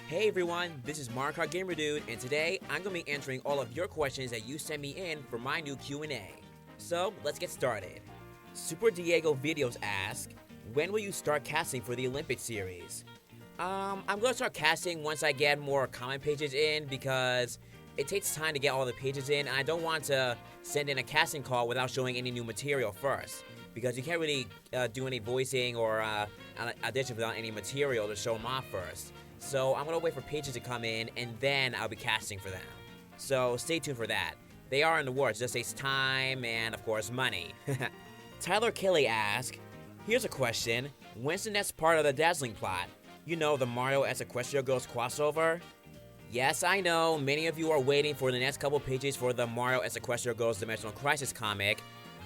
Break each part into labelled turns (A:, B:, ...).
A: Hey everyone, this is MarioKartGamerDude, and today I'm going to be answering all of your questions that you sent me in for my new Q&A. So, let's get started. Super Diego Videos ask, when will you start casting for the Olympic series? I'm going to start casting once I get more comment pages in because it takes time to get all the pages in, and I don't want to send in a casting call without showing any new material first. Because you can't really do any voicing or an audition without any material to show them off first. So I'm going to wait for pages to come in, and then I'll be casting for them. So stay tuned for that. They are in the works, just takes time and, of course, money. Tyler Kelly asks, here's a question. When's the next part of the Dazzling plot? You know, the Mario as Equestria Girls crossover? Yes, I know, many of you are waiting for the next couple pages for the Mario as Equestria Girls Dimensional Crisis comic.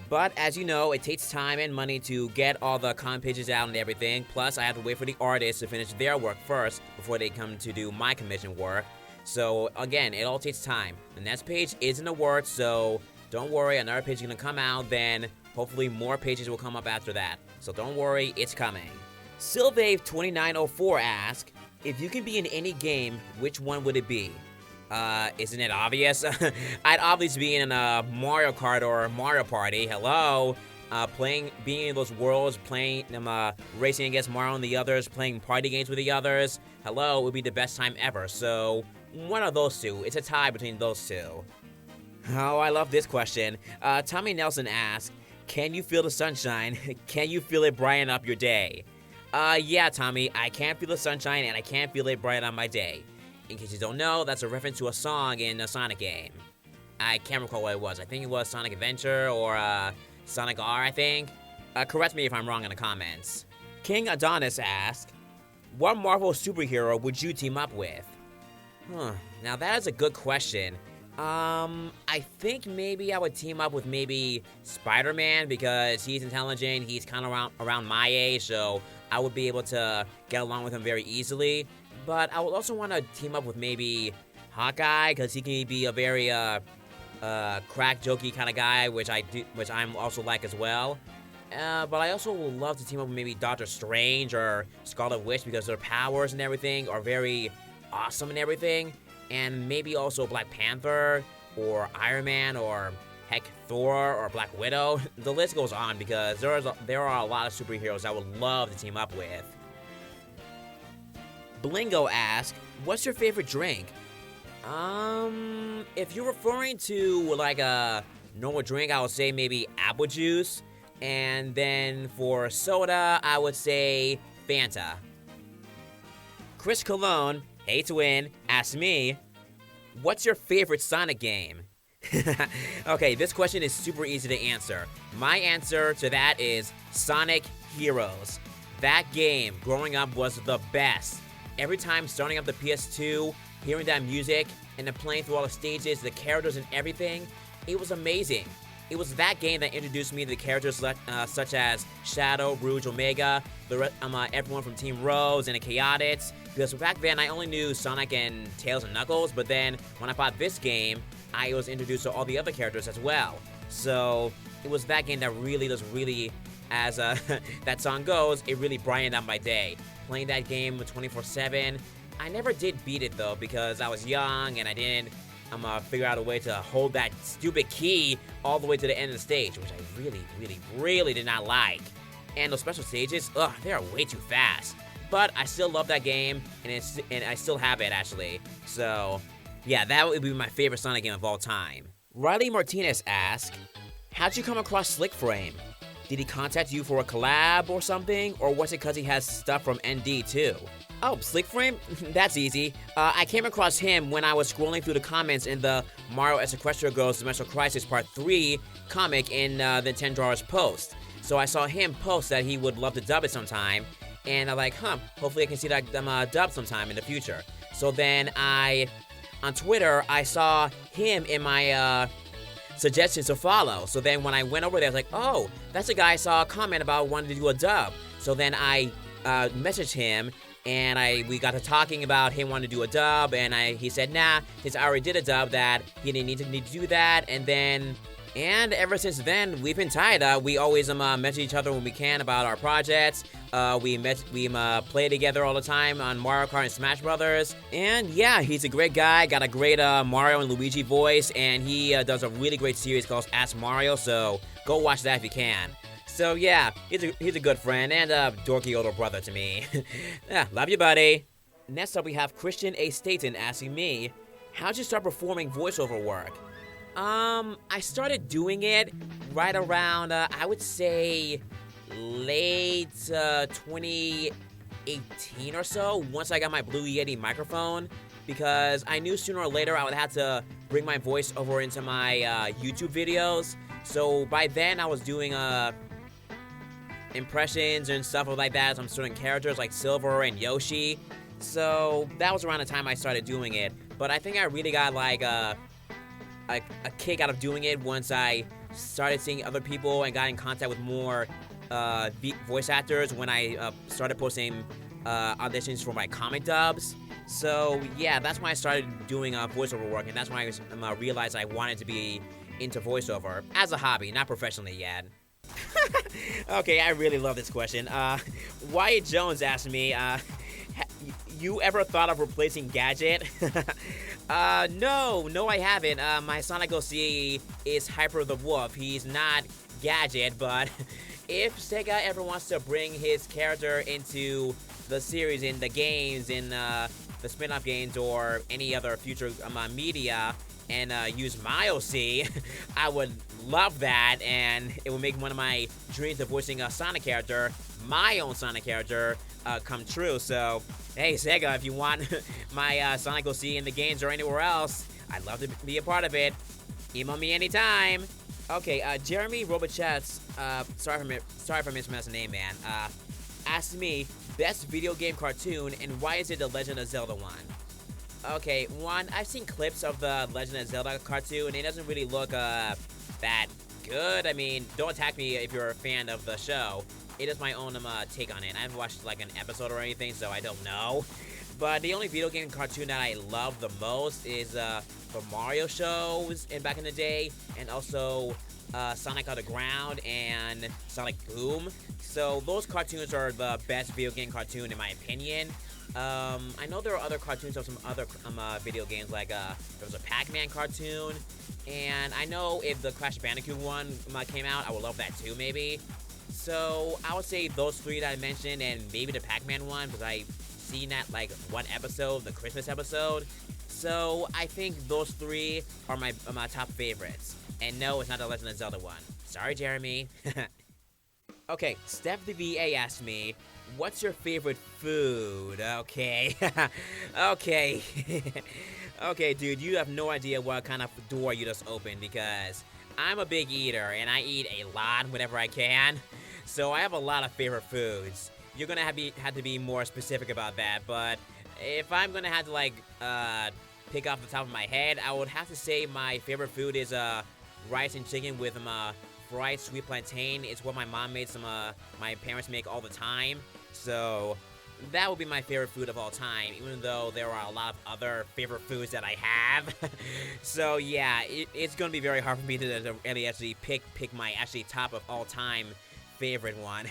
A: But as you know, it takes time and money to get all the comic pages out and everything. Plus, I have to wait for the artists to finish their work first before they come to do my commission work. So again, it all takes time. The next page is in the works, so don't worry, another page is going to come out, then hopefully more pages will come up after that. So don't worry, it's coming. Sylvave2904 asks, if you can be in any game, which one would it be? Isn't it obvious? I'd obviously be in a Mario Kart or Mario Party. Hello? Being in those worlds, racing against Mario and the others, playing party games with the others. Hello, it would be the best time ever. So, one of those two. It's a tie between those two. Oh, I love this question. Tommy Nelson asks, can you feel the sunshine? Can you feel it brighten up your day? Yeah, Tommy, I can feel the sunshine and I can feel it brighten up my day. In case you don't know, that's a reference to a song in a Sonic game. I can't recall what it was. I think it was Sonic Adventure or Sonic R, I think. Correct me if I'm wrong in the comments. King Adonis asks, what Marvel superhero would you team up with? Now that is a good question. I think maybe I would team up with maybe Spider-Man because he's intelligent, he's kind of around my age, so I would be able to get along with him very easily. But I would also want to team up with maybe Hawkeye, because he can be a very crack jokey kind of guy, which I'm also like as well. But I also would love to team up with maybe Doctor Strange or Scarlet Witch because their powers and everything are very awesome and everything. And maybe also Black Panther or Iron Man or heck Thor or Black Widow. The list goes on because there are a lot of superheroes I would love to team up with. Blingo asks, what's your favorite drink? If you're referring to like a normal drink, I would say maybe apple juice. And then for soda, I would say Fanta. Chris Cologne, hey twin, asks me, what's your favorite Sonic game? Okay, this question is super easy to answer. My answer to that is Sonic Heroes. That game, growing up, was the best. Every time starting up the PS2, hearing that music, and then playing through all the stages, the characters and everything, it was amazing. It was that game that introduced me to the characters such as Shadow, Rouge, Omega, everyone from Team Rose, and the Chaotix. Because back then, I only knew Sonic and Tails and Knuckles, but then when I bought this game, I was introduced to all the other characters as well. So, it was that game that really, as that song goes, it really brightened up my day. Playing that game 24/7. I never did beat it though because I was young and I didn't figure out a way to hold that stupid key all the way to the end of the stage, which I really did not like. And those special stages, they are way too fast. But I still love that game, and I still have it actually. So, yeah, that would be my favorite Sonic game of all time. Riley Martinez asks, how'd you come across Slickframe? Did he contact you for a collab or something? Or was it because he has stuff from ND too? Oh, Slickframe? That's easy. I came across him when I was scrolling through the comments in the Mario as Equestria Girls Dimensional Crisis Part 3 comic in the 10 Drawers post. So I saw him post that he would love to dub it sometime. And I'm like, hopefully I can see that dub sometime in the future. So then on Twitter, I saw him in my suggestions to follow. So then when I went over there, I was like, oh, that's the guy I saw a comment about wanting to do a dub. So then I messaged him, and we got to talking about him wanting to do a dub, and he said, nah, since I already did a dub that he didn't need to do that, and And ever since then, we've been tight. We always message each other when we can about our projects. We play together all the time on Mario Kart and Smash Brothers. And yeah, he's a great guy. Got a great Mario and Luigi voice, and he does a really great series called Ask Mario. So go watch that if you can. So yeah, he's a good friend and a dorky older brother to me. Yeah, love you, buddy. Next up, we have Christian A. Staten asking me, how'd you start performing voiceover work? I started doing it right around, I would say, late 2018 or so, once I got my Blue Yeti microphone, because I knew sooner or later I would have to bring my voice over into my YouTube videos. So by then I was doing impressions and stuff like that on certain characters like Silver and Yoshi. So that was around the time I started doing it. But I think I really got like a kick out of doing it once I started seeing other people and got in contact with more voice actors when I started posting auditions for my comic dubs. So yeah, that's when I started doing voiceover work, and that's when I realized I wanted to be into voiceover as a hobby, not professionally yet. Okay, I really love this question. Wyatt Jones asked me, you ever thought of replacing Gadget? No, I haven't. My Sonic OC is Hyper the Wolf. He's not Gadget, but if Sega ever wants to bring his character into the series, in the games, in the spin-off games, or any other future media, and use my OC, I would love that, and it would make one of my dreams of voicing a Sonic character, my own Sonic character, come true. So, hey Sega, if you want my Sonic OC in the games or anywhere else, I'd love to be a part of it. Email me anytime. Okay, Jeremy Robachets, sorry for mispronouncing his name, man, asked me, best video game cartoon, and why is it the Legend of Zelda one? Okay, one, I've seen clips of the Legend of Zelda cartoon, and it doesn't really look that good. I mean, don't attack me if you're a fan of the show. It is my own take on it. I haven't watched like an episode or anything, so I don't know. But the only video game cartoon that I love the most is the Mario shows back in the day, and also Sonic Underground and Sonic Boom. So those cartoons are the best video game cartoon in my opinion. I know there are other cartoons of some other video games, like there was a Pac-Man cartoon, and I know if the Crash Bandicoot one came out, I would love that too, maybe. So I would say those three that I mentioned, and maybe the Pac-Man one, because I've seen that like one episode, the Christmas episode. So I think those three are my top favorites. And no, it's not the Legend of Zelda one. Sorry, Jeremy. Okay, Steph the VA asked me, what's your favorite food? Okay. Okay. Okay, dude, you have no idea what kind of door you just opened, because I'm a big eater, and I eat a lot whenever I can. So I have a lot of favorite foods. You're gonna have to be more specific about that, but if I'm gonna have to like pick off the top of my head, I would have to say my favorite food is rice and chicken with fried sweet plantain. It's what my mom made my parents make all the time. So that would be my favorite food of all time, even though there are a lot of other favorite foods that I have. So yeah, it's gonna be very hard for me to really actually pick my actually top of all time favorite one.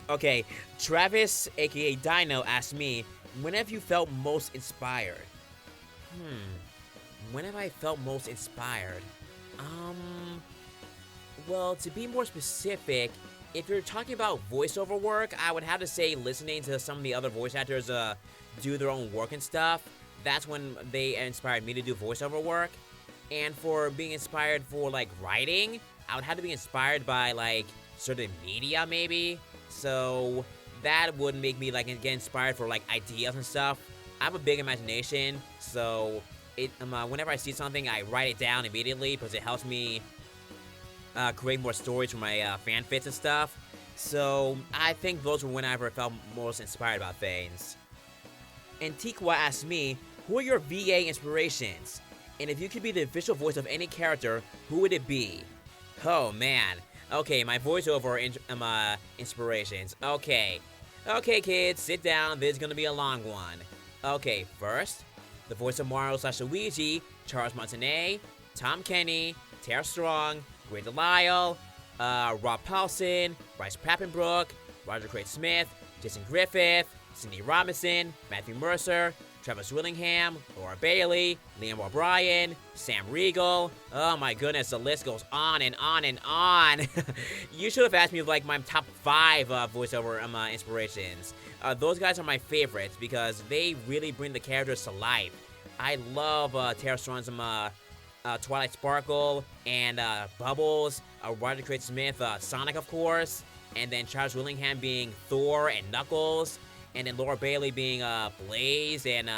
A: Okay, Travis, aka Dino, asked me, when have you felt most inspired? When have I felt most inspired? Well, to be more specific, if you're talking about voiceover work, I would have to say listening to some of the other voice actors do their own work and stuff. That's when they inspired me to do voiceover work. And for being inspired for like writing, I would have to be inspired by like certain media maybe. So that would make me like get inspired for like ideas and stuff. I have a big imagination, so whenever I see something, I write it down immediately because it helps me create more stories for my fanfics and stuff. So I think those were when I ever felt most inspired about things. Antiqua asked me, who are your VA inspirations? And if you could be the official voice of any character, who would it be? Oh man. Okay, my voiceover inspirations. Okay, kids, sit down. This is gonna be a long one. Okay, first, the voice of Mario / Luigi, Charles Martinet. Tom Kenny, Tara Strong, Grey Delisle, Rob Paulson, Bryce Papenbrook, Roger Craig Smith, Jason Griffith, Cindy Robinson, Matthew Mercer, Travis Willingham, Laura Bailey, Liam O'Brien, Sam Riegel. Oh my goodness, the list goes on and on and on. You should have asked me like my top 5 voiceover inspirations. Those guys are my favorites because they really bring the characters to life. I love Tara Strong's Twilight Sparkle and Bubbles, Roger Craig Smith, Sonic of course, and then Charles Willingham being Thor and Knuckles. And then Laura Bailey being Blaze and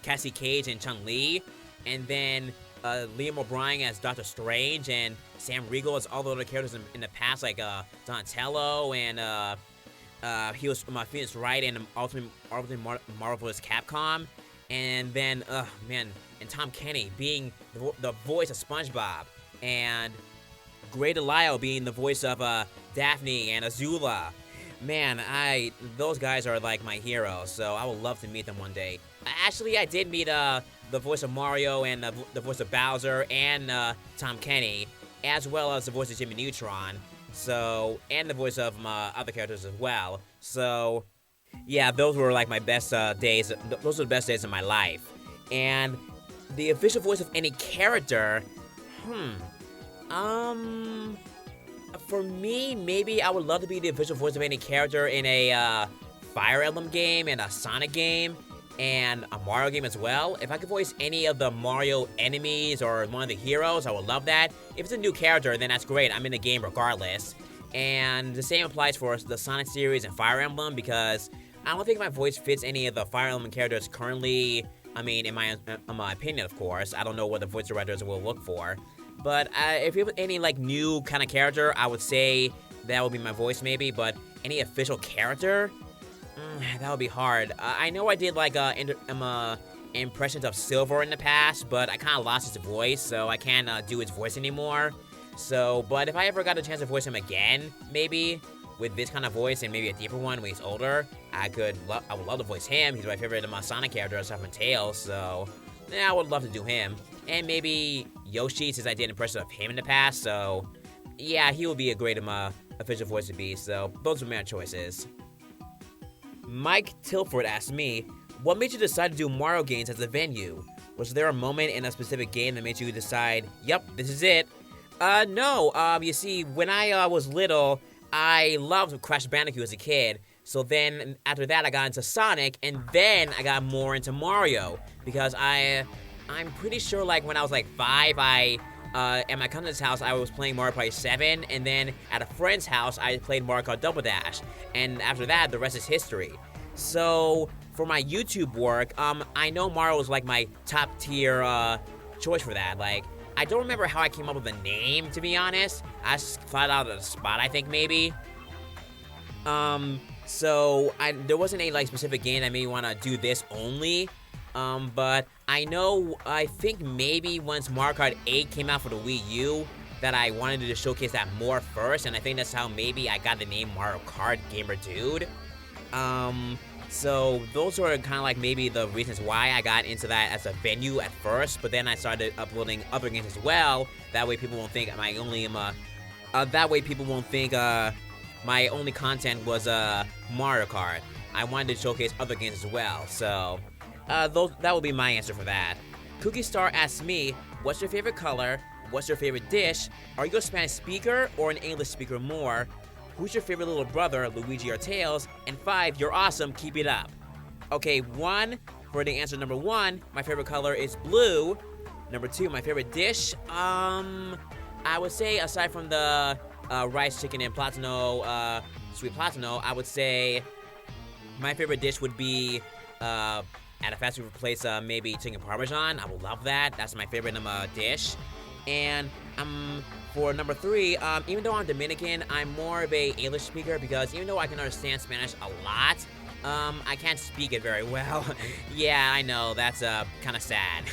A: Cassie Cage and Chun-Li. And then Liam O'Brien as Doctor Strange. And Sam Riegel as all the other characters in the past, like Donatello. And he was Phoenix Wright and Ultimate Marvelous Capcom. And then, and Tom Kenny being the voice of SpongeBob. And Grey Delisle being the voice of Daphne and Azula. Man, those guys are like my heroes, so I would love to meet them one day. Actually, I did meet the voice of Mario and the voice of Bowser and Tom Kenny, as well as the voice of Jimmy Neutron, and the voice of other characters as well. So, yeah, those were like my best days. Those were the best days of my life. And the official voice of any character, for me, maybe I would love to be the official voice of any character in a Fire Emblem game and a Sonic game and a Mario game as well. If I could voice any of the Mario enemies or one of the heroes, I would love that. If it's a new character, then that's great. I'm in the game regardless. And the same applies for the Sonic series and Fire Emblem because I don't think my voice fits any of the Fire Emblem characters currently. I mean, in my opinion, of course. I don't know what the voice directors will look for. But if you have any like new kind of character, I would say that would be my voice maybe. But any official character, that would be hard. I know I did like impressions of Silver in the past, but I kind of lost his voice, so I can't do his voice anymore. So, but if I ever got a chance to voice him again, maybe with this kind of voice and maybe a deeper one when he's older, I would love to voice him. He's my favorite Sonic character aside from Tails, so yeah, I would love to do him. And maybe Yoshi, since I did impressions of him in the past, so yeah, he would be a great official voice to be, so those are my choices. Mike Tilford asked me, what made you decide to do Mario games as a venue? Was there a moment in a specific game that made you decide, yep, this is it? No, you see, when I was little, I loved Crash Bandicoot as a kid, so then after that I got into Sonic, and then I got more into Mario, because I'm pretty sure, like, when I was, like, 5, at my cousin's house, I was playing Mario Kart 7, and then at a friend's house, I played Mario Kart Double Dash, and after that, the rest is history. So, for my YouTube work, I know Mario was, like, my top-tier, choice for that. Like, I don't remember how I came up with the name, to be honest. I just thought out of the spot, I think, maybe. So, there wasn't any, like, specific game that made me want to do this only. But I think maybe once Mario Kart 8 came out for the Wii U, that I wanted to showcase that more first, and I think that's how maybe I got the name MarioKartGamerDude. So those were kind of like maybe the reasons why I got into that as a venue at first, but then I started uploading other games as well. That way people won't think my only my only content was Mario Kart. I wanted to showcase other games as well, so that would be my answer for that. Cookie Star asks me, what's your favorite color? What's your favorite dish? Are you a Spanish speaker or an English speaker more? Who's your favorite little brother, Luigi or Tails? And 5, you're awesome, keep it up. Okay, 1, for the answer number 1, my favorite color is blue. Number 2, my favorite dish, I would say aside from the rice, chicken, and platano, sweet platano, I would say my favorite dish would be at a fast food place, maybe chicken parmesan. I would love that. That's my favorite dish. And for number 3, even though I'm Dominican, I'm more of a English speaker because even though I can understand Spanish a lot, I can't speak it very well. Yeah, I know, that's kind of sad.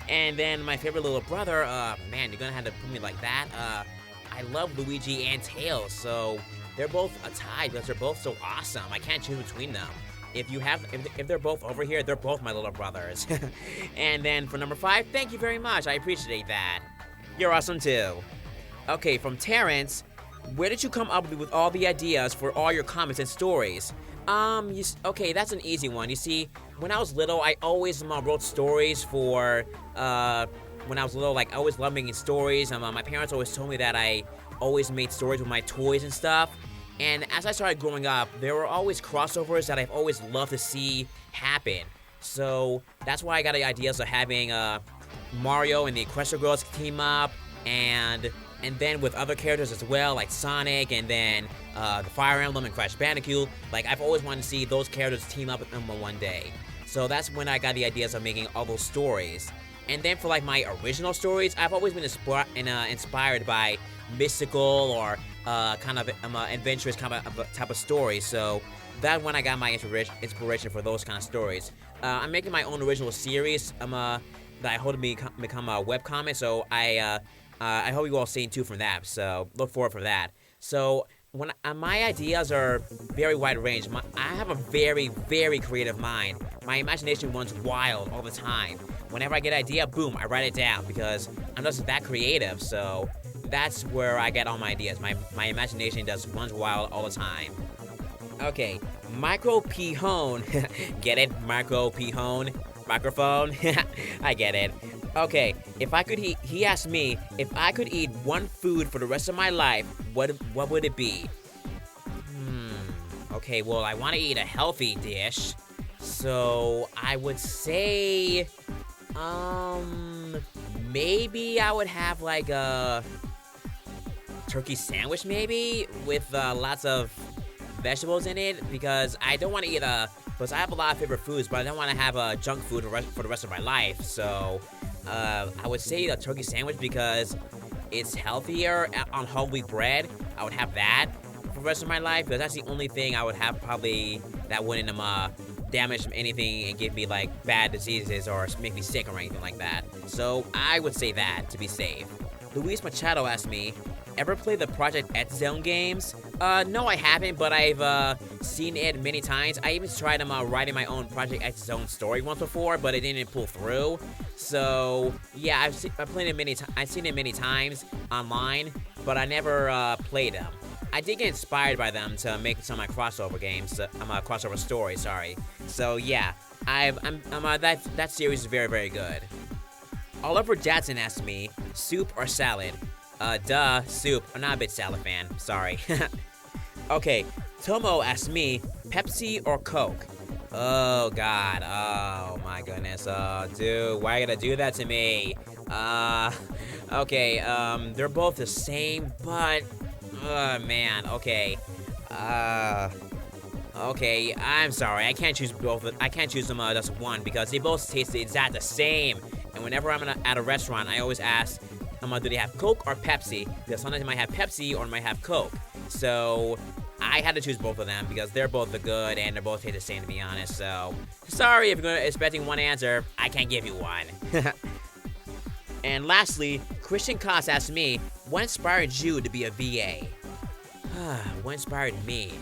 A: And then my favorite little brother, man, you're gonna have to put me like that. I love Luigi and Tails, so they're both a tie because they're both so awesome. I can't choose between them. if they're both over here, they're both my little brothers. And then for number 5, thank you very much. I appreciate that. You're awesome too. Okay, from Terence, where did you come up with all the ideas for all your comics and stories? Okay, that's an easy one. You see, when I was little, I always wrote stories for, when I was little, like, I always loved making stories. My parents always told me that I always made stories with my toys and stuff. And as I started growing up, there were always crossovers that I've always loved to see happen. So that's why I got the ideas of having Mario and the Equestria girls team up, and then with other characters as well, like Sonic, and then the Fire Emblem and Crash Bandicoot. Like, I've always wanted to see those characters team up with them one day. So that's when I got the ideas of making all those stories. And then for like my original stories, I've always been inspired by mystical or kind of adventurous kind of type of stories. So that's when I got my inspiration for those kind of stories. I'm making my own original series that I hope to become a webcomic. So I hope you all stay tuned for that. So look forward for that. So when my ideas are very wide range. I have a very, very creative mind. My imagination runs wild all the time. Whenever I get an idea, boom, I write it down because I'm just that creative. So that's where I get all my ideas. My imagination just runs wild all the time. Okay, Micro P Hone. Get it? Micro P Hone? Microphone? I get it. Okay, if I could eat, he asked me, if I could eat one food for the rest of my life, what would it be? Okay, well, I want to eat a healthy dish, so I would say, maybe I would have like a turkey sandwich, maybe, with lots of vegetables in it, because I don't want to eat because I have a lot of favorite foods, but I don't want to have a junk food for the rest of my life, so I would say a turkey sandwich because it's healthier on whole wheat bread. I would have that for the rest of my life because that's the only thing I would have probably that wouldn't damage anything and give me like bad diseases or make me sick or anything like that. So I would say that to be safe. Luis Machado asked me, ever play the Project X Zone games? No, I haven't, but I've seen it many times. I even tried writing my own Project X Zone story once before, but it didn't pull through. So yeah, I've seen it many times online, but I never played them. I did get inspired by them to make some of my crossover games. Crossover stories, sorry. So yeah, that series is very, very good. Oliver Jackson asked me, soup or salad? Duh, soup. I'm not a big salad fan. Sorry. Okay, Tomo asked me, Pepsi or Coke? Oh, God. Oh, my goodness. Dude, why you gotta do that to me? Okay, they're both the same, but... man, okay. Okay, I'm sorry. I can't choose both. I can't choose them just one because they both taste the exact the same. And whenever I'm at a restaurant, I always ask, do they have Coke or Pepsi? Because sometimes they might have Pepsi or might have Coke. So I had to choose both of them because they're both the good and they're both taste the same, to be honest. So sorry if you're expecting one answer. I can't give you one. And lastly, Christian Koss asked me, what inspired you to be a VA? What inspired me?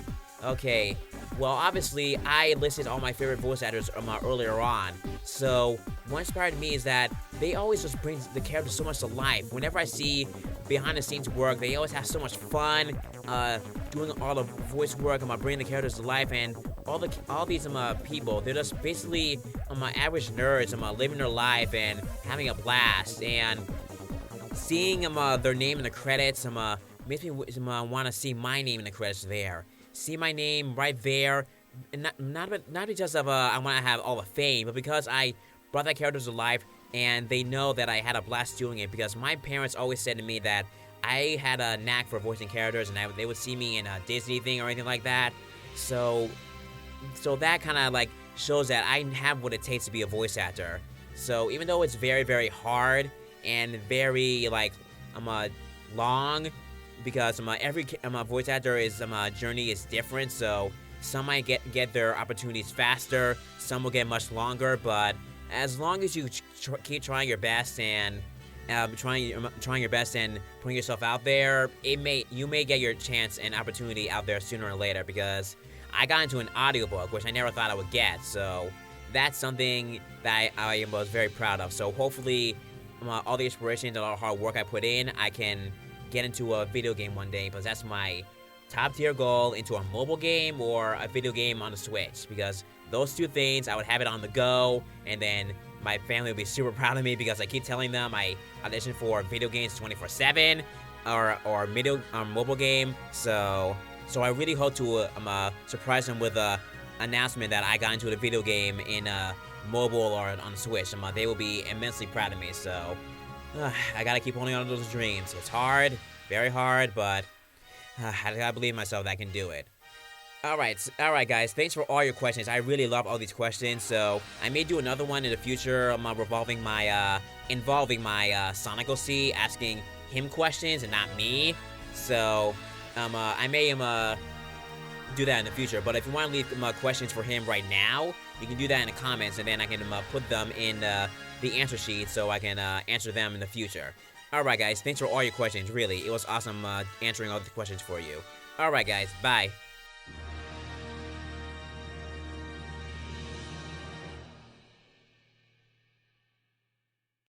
A: Okay, well, obviously, I listed all my favorite voice actors earlier on. So, what inspired me is that they always just bring the characters so much to life. Whenever I see behind-the-scenes work, they always have so much fun doing all the voice work, bringing the characters to life, and all these people, they're just basically average nerds, living their life and having a blast, and seeing their name in the credits makes me want to see my name in the credits there. See my name right there, and not because of I want to have all the fame, but because I brought that character to life, and they know that I had a blast doing it. Because my parents always said to me that I had a knack for voicing characters, and they would see me in a Disney thing or anything like that. So that kind of like shows that I have what it takes to be a voice actor. So even though it's very, very hard and very like long. Because every voice actor's journey is different, so some might get their opportunities faster, some will get much longer. But as long as you keep trying your best and trying your best and putting yourself out there, you may get your chance and opportunity out there sooner or later. Because I got into an audiobook, which I never thought I would get. So that's something that I was very proud of. So hopefully, all the inspiration and all the hard work I put in, I can get into a video game one day. Because that's my top tier goal, into a mobile game or a video game on the Switch. Because those two things, I would have it on the go, and then my family would be super proud of me because I keep telling them I audition for video games 24/7 or mobile game. So I really hope to surprise them with a announcement that I got into the video game in mobile or on the Switch. They will be immensely proud of me. So I gotta keep holding on to those dreams. It's hard, very hard, but I gotta believe in myself that I can do it. Alright guys, thanks for all your questions. I really love all these questions, so I may do another one in the future involving my Sonic OC, asking him questions and not me. So I may do that in the future, but if you want to leave questions for him right now, you can do that in the comments, and then I can put them in the answer sheet so I can answer them in the future. Alright guys, thanks for all your questions, really. It was awesome answering all the questions for you. Alright guys, bye.